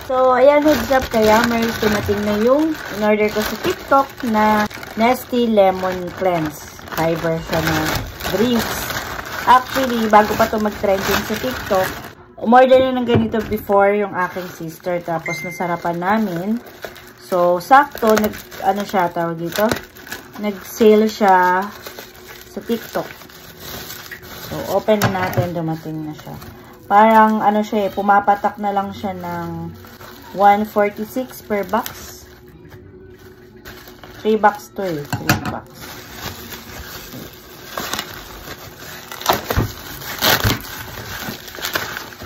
So, ayan, heads up kaya may tumating na yung in-order ko sa TikTok na Nestea Lemon Cleanse. Fiber siya na drinks. Actually, bago pa ito mag-trending sa TikTok, umorder na ng ganito before yung aking sister. Tapos, nasarapan namin. So, sakto, ano siya, tawag dito? Nag-sale siya sa TikTok. So, open na natin, dumating na siya. Parang, ano siya pumapatak na lang siya ng 146 per box. 3 box to 3 box.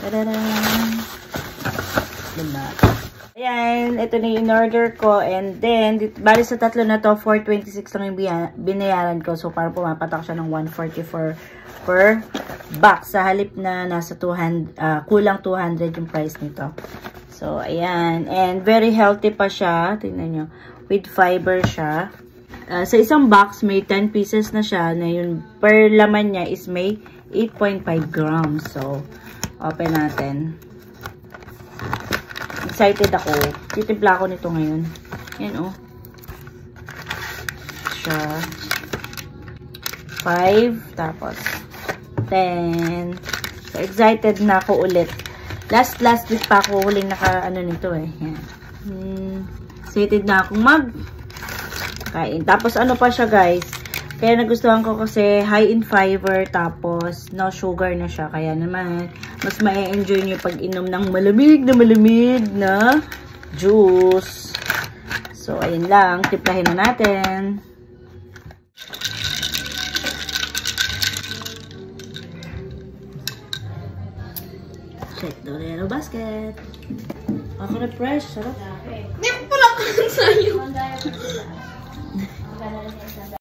Tadadaan! Diba? Ayan, ito na yung in-order ko. And then, bali sa tatlo na to, 426 lang yung binayaran ko. So, parang pumapatak siya ng 144 per box. Sa halip na nasa 200, kulang 200 yung price nito. So, ayan. And very healthy pa siya. Tingnan nyo. With fiber siya. Sa isang box, may 10 pieces na siya. Na yung per laman niya is may 8.5 grams. So, open natin. Excited ako. Titimpla ko nito ngayon. Ayan, oh. Siya. 5. Tapos, 10. So, excited na ako ulit. Last week pa ako huling naka-ano nito eh. Yan. Excited na akong mag-kain. Tapos ano pa siya guys. Kaya nagustuhan ko kasi high in fiber. Tapos no sugar na siya. Kaya naman mas ma-enjoy nyo pag inom ng malamig na juice. So ayun lang. Tiplahin na natin. Check the little basket. Ako na fresh. Sarap. Hindi ko pala kan sa'yo.